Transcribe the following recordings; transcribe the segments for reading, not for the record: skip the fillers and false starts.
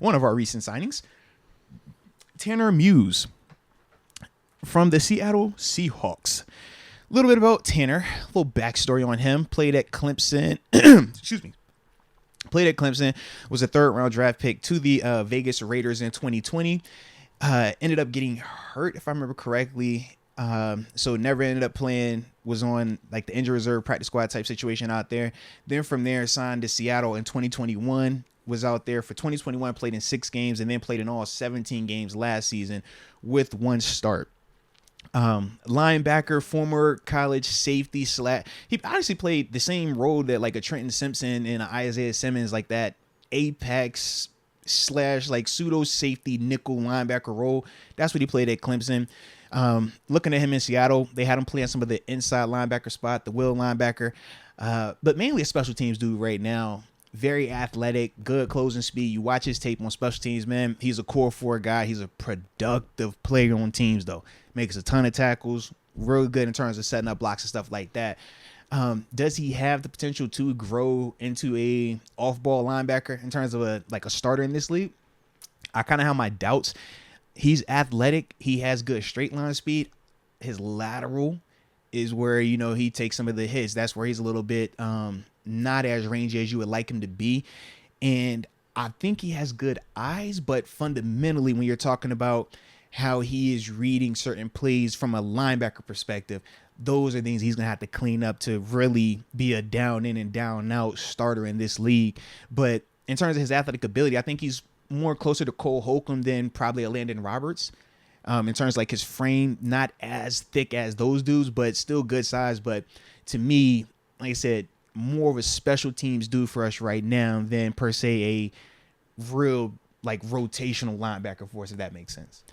one of our recent signings, Tanner Muse from the Seattle Seahawks. A little bit about Tanner, a little backstory on him. Played at Clemson. Excuse me. Played at Clemson, was a third-round draft pick to the Vegas Raiders in 2020. Ended up getting hurt, if I remember correctly. So never ended up playing, was on like the injury reserve practice squad type situation out there. Then from there, signed to Seattle in 2021. Was out there for 2021, played in 6 games, and then played in all 17 games last season with 1 start. Linebacker, former college safety he honestly played the same role that like a Trenton Simpson and Isaiah Simmons, like that apex / like pseudo safety nickel linebacker role. That's what he played at Clemson. Looking at him in Seattle, they had him playing some of the inside linebacker spot, the will linebacker, but mainly a special teams dude right now. Very athletic, good closing speed. You watch his tape on special teams, man. He's a core 4 guy. He's a productive player on teams, though. Makes a ton of tackles. Real good in terms of setting up blocks and stuff like that. Does he have the potential to grow into a off-ball linebacker in terms of a starter in this league? I kind of have my doubts. He's athletic. He has good straight line speed. His lateral is where, he takes some of the hits. That's where he's a little bit not as rangy as you would like him to be. And I think he has good eyes, but fundamentally, when you're talking about how he is reading certain plays from a linebacker perspective, those are things he's going to have to clean up to really be a down in and down out starter in this league. But in terms of his athletic ability, I think he's more closer to Cole Holcomb than probably a Landon Roberts. In terms of like his frame, not as thick as those dudes, but still good size. But to me, like I said, more of a special teams dude for us right now than per se a real like rotational linebacker for us, if that makes sense.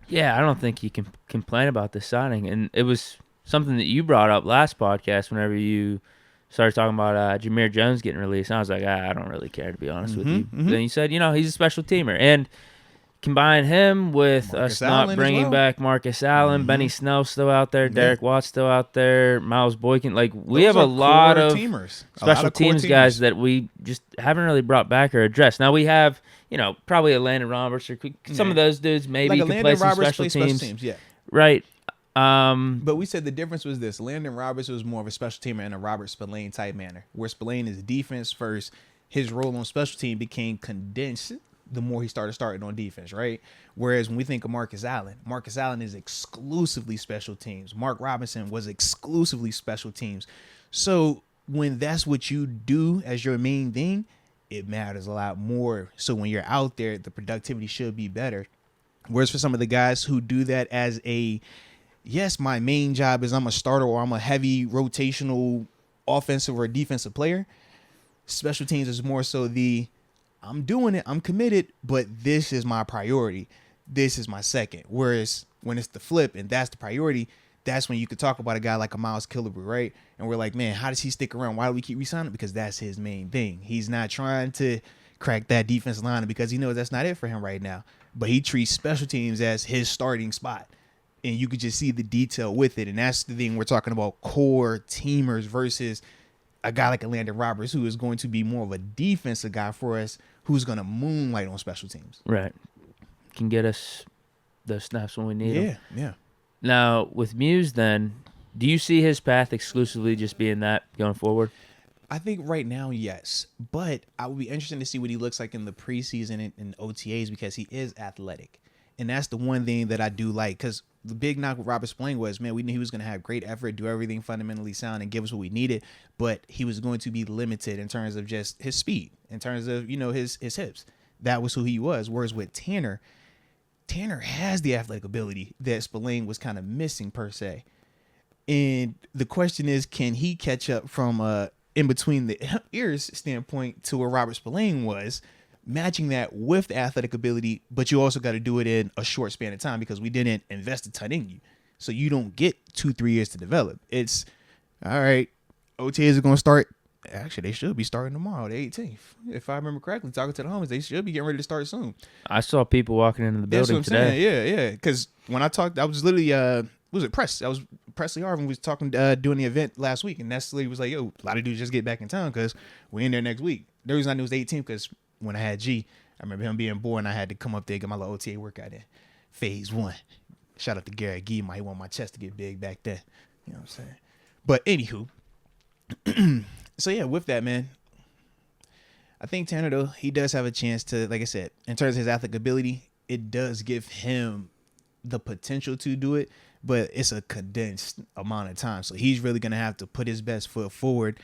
Yeah, I don't think you can complain about this signing. And it was something that you brought up last podcast whenever you started talking about Jameer Jones getting released. And I was like, I don't really care, to be honest with you. Then you said, he's a special teamer. And combine him with Marcus us not Allen bringing back Marcus Allen, Benny Snell's still out there, Derek Watt's still out there, Miles Boykin. Like, we have a lot of special teams guys that we just haven't really brought back or addressed. Now we have, probably a Landon Roberts or some of those dudes maybe like could play some special teams. Yeah. Right. But we said the difference was this. Landon Roberts was more of a special teamer in a Robert Spillane type manner, where Spillane is defense first. His role on special team became condensed the more he starting on defense, right? Whereas when we think of Marcus Allen is exclusively special teams. Mark Robinson was exclusively special teams. So when that's what you do as your main thing, it matters a lot more. So when you're out there, the productivity should be better. Whereas for some of the guys who do that as yes, my main job is I'm a starter or I'm a heavy rotational offensive or defensive player, special teams is more so I'm doing it, I'm committed, but this is my priority. This is my second. Whereas when it's the flip and that's the priority, that's when you could talk about a guy like a Miles Killebrew, right? And we're like, man, how does he stick around? Why do we keep re-signing? Because that's his main thing. He's not trying to crack that defense line because he knows that's not it for him right now. But he treats special teams as his starting spot. And you could just see the detail with it. And that's the thing we're talking about, core teamers versus a guy like a Landon Roberts, who is going to be more of a defensive guy for us, who's going to moonlight on special teams. Right. Can get us the snaps when we need them. Yeah. Now, with Muse then, do you see his path exclusively just being that going forward? I think right now, yes. But I would be interested to see what he looks like in the preseason and OTAs because he is athletic. And that's the one thing that I do like, because the big knock with Robert Spillane was, man, we knew he was going to have great effort, do everything fundamentally sound, and give us what we needed, but he was going to be limited in terms of just his speed, in terms of, his hips. That was who he was. Whereas with Tanner has the athletic ability that Spillane was kind of missing, per se. And the question is, can he catch up from in between the ears standpoint to where Robert Spillane was, matching that with the athletic ability, but you also got to do it in a short span of time because we didn't invest a ton in you. So you don't get 2-3 years to develop. It's, all right, OTAs are going to start. Actually, they should be starting tomorrow, the 18th. If I remember correctly, talking to the homies, they should be getting ready to start soon. I saw people walking into the building today. Saying. Yeah. Because when I talked, I was literally, Press? I was Presley Harvin was talking, doing the event last week, and Nestle was like, yo, a lot of dudes just get back in town because we're in there next week. The reason I knew it was 18th because when I had G, I remember him being born. I had to come up there and get my little OTA workout in. Phase 1. Shout out to Garrett Gee. He want my chest to get big back then. You know what I'm saying? But anywho, so yeah, with that, man, I think Tanner, though, he does have a chance to, like I said, in terms of his athletic ability, it does give him the potential to do it, but it's a condensed amount of time. So he's really going to have to put his best foot forward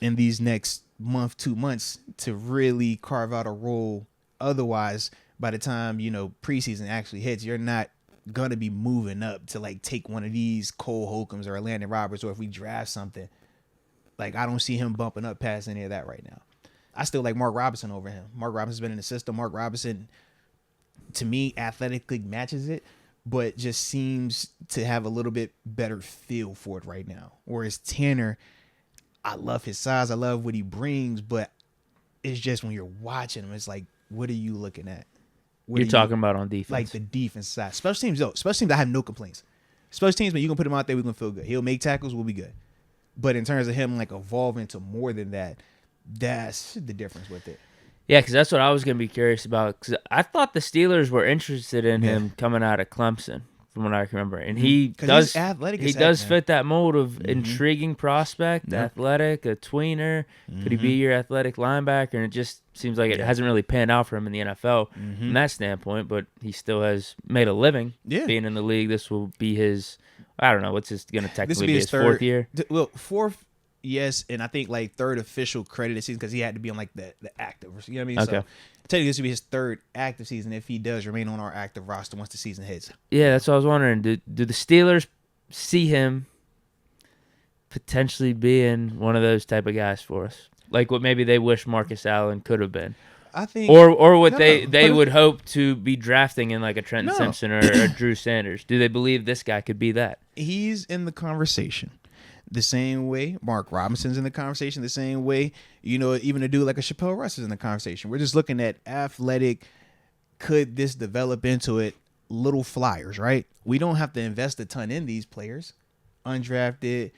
in these next month, 2 months to really carve out a role. Otherwise, by the time, preseason actually hits, you're not going to be moving up to like take one of these Cole Holcombs or Landon Roberts, or if we draft something, like I don't see him bumping up past any of that right now. I still like Mark Robinson over him. Mark Robinson's been in the system. Mark Robinson, to me, athletically matches it, but just seems to have a little bit better feel for it right now. Whereas Tanner, I love his size. I love what he brings, but it's just when you're watching him, it's like, what are you looking at? You're talking about on defense. Like the defense side. Special teams, though. Special teams, I have no complaints. Special teams, when you can put him out there, we're going to feel good. He'll make tackles, we'll be good. But in terms of him like evolving to more than that, that's the difference with it. Yeah, because that's what I was going to be curious about. Because I thought the Steelers were interested in him coming out of Clemson, from what I can remember. And he does athletic. He does fit that mold of intriguing prospect, athletic, a tweener. Could he be your athletic linebacker? And it just seems like it hasn't really panned out for him in the NFL from that standpoint. But he still has made a living being in the league. This will be his, I don't know, what's this going to technically be his fourth year? Well, fourth. Yes, and I think like third official credited season because he had to be on like the active. You know what I mean? Okay. So technically this would be his third active season if he does remain on our active roster once the season hits. Yeah, that's what I was wondering. Do the Steelers see him potentially being one of those type of guys for us? Like what maybe they wish Marcus Allen could have been? I think, or what they would hope to be drafting in like a Trenton Simpson or a Drew Sanders. Do they believe this guy could be that? He's in the conversation. The same way Mark Robinson's in the conversation, the same way, even a dude like a Chappelle Russ is in the conversation. We're just looking at athletic, could this develop into it, little flyers, right? We don't have to invest a ton in these players. Undrafted,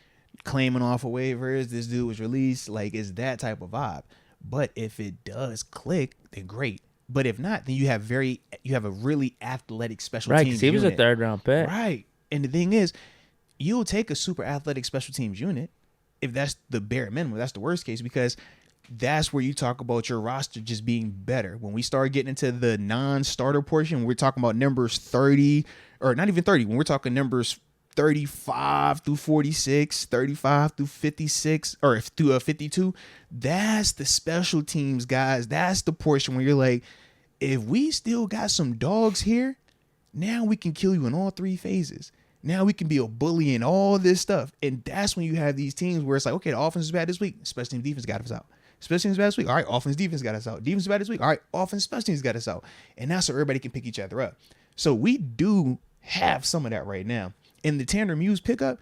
claiming off of waivers, this dude was released, like it's that type of vibe. But if it does click, then great. But if not, then you have a really athletic special teams unit. Right, because he was a third-round pick. Right. And the thing is, you'll take a super athletic special teams unit if that's the bare minimum. That's the worst case because that's where you talk about your roster just being better. When we start getting into the non-starter portion, we're talking about numbers 30 or not even 30. When we're talking numbers 35 through 46, 35 through 56 or through 52, that's the special teams guys. That's the portion where you're like, if we still got some dogs here, now we can kill you in all three phases. Now we can be a bully and all this stuff. And that's when you have these teams where it's like, okay, the offense is bad this week. Special teams defense got us out. Special teams bad this week. All right, offense defense got us out. Defense bad this week. All right, offense special teams got us out. And that's so everybody can pick each other up. So we do have some of that right now. And the Tanner Muse pickup,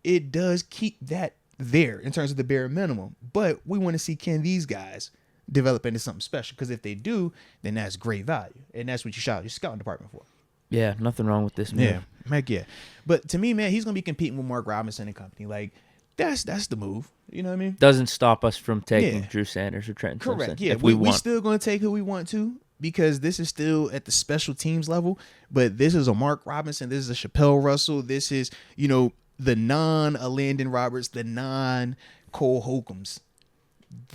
it does keep that there in terms of the bare minimum. But we want to see, can these guys develop into something special? Because if they do, then that's great value. And that's what you shout your scouting department for. Yeah, nothing wrong with this move. Yeah, heck yeah. But to me, man, he's gonna be competing with Mark Robinson and company. Like that's the move. You know what I mean? Doesn't stop us from taking Drew Sanders or Trenton Simpson. Correct. Yeah, if we want. Still gonna take who we want to because this is still at the special teams level. But this is a Mark Robinson. This is a Chappelle Russell. This is the non-Landon Roberts, the non-Cole Holcombs.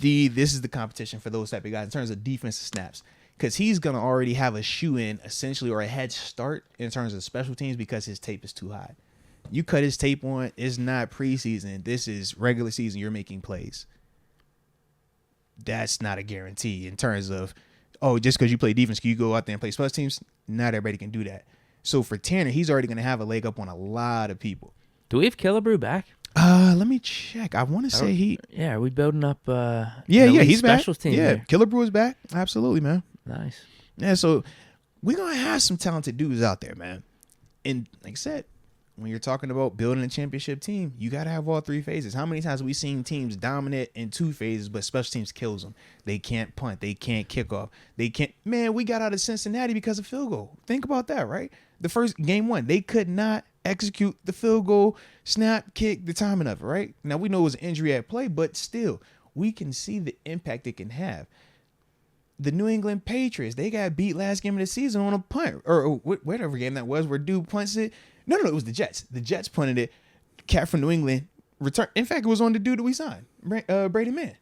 This is the competition for those type of guys in terms of defensive snaps. Because he's going to already have a shoe-in, essentially, or a head start in terms of special teams because his tape is too high. You cut his tape on, it's not preseason. This is regular season. You're making plays. That's not a guarantee in terms of, just because you play defense, can you go out there and play special teams? Not everybody can do that. So for Tanner, he's already going to have a leg up on a lot of people. Do we have Killebrew back? Let me check. I want to say he... Yeah, are we building up... he's back. Special team Yeah, there. Killebrew is back. Absolutely, man. Nice. Yeah, so we're going to have some talented dudes out there, man. And like I said, when you're talking about building a championship team, you got to have all three phases. How many times have we seen teams dominate in two phases, but special teams kills them? They can't punt. They can't kick off. They can't. Man, we got out of Cincinnati because of field goal. Think about that, right? The first game one, they could not execute the field goal, snap, kick, the timing of it, right? Now, we know it was an injury at play, but still, we can see the impact it can have. the New England Patriots, they got beat last game of the season on a punt, or whatever game that was, where dude punts it. No, it was the Jets. The Jets punted it. Cat from New England returned. In fact, it was on the dude that we signed, Brady Mann.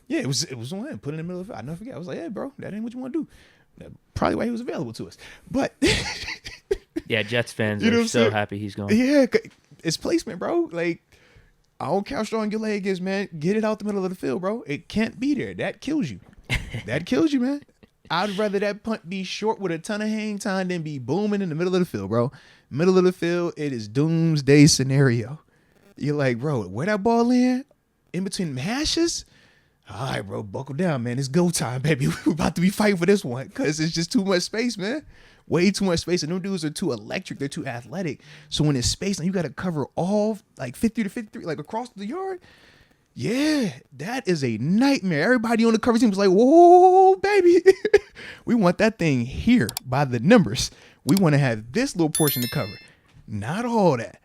Yeah, it was on him. Put it in the middle of it. I never forget. I was like, hey, bro, that ain't what you want to do. That's probably why he was available to us. But yeah, Jets fans are so happy he's gone. Yeah, it's placement, bro. Like, I don't care how strong your leg is, man. Get it out the middle of the field, bro. It can't be there. That kills you. That kills you, man. I'd rather that punt be short with a ton of hang time than be booming in the middle of the field, bro. Middle of the field, it is doomsday scenario. You're like, bro, where that ball in between the hashes? All right, bro, buckle down, man. It's go time, baby. We're about to be fighting for this one because it's just too much space, man. Way too much space. And them dudes are too electric. They're too athletic. So when it's space and you got to cover all like 50 to 53, like across the yard, yeah, that is a nightmare. Everybody on the cover team was like, whoa, baby. We want that thing here by the numbers. We want to have this little portion to cover. Not all that.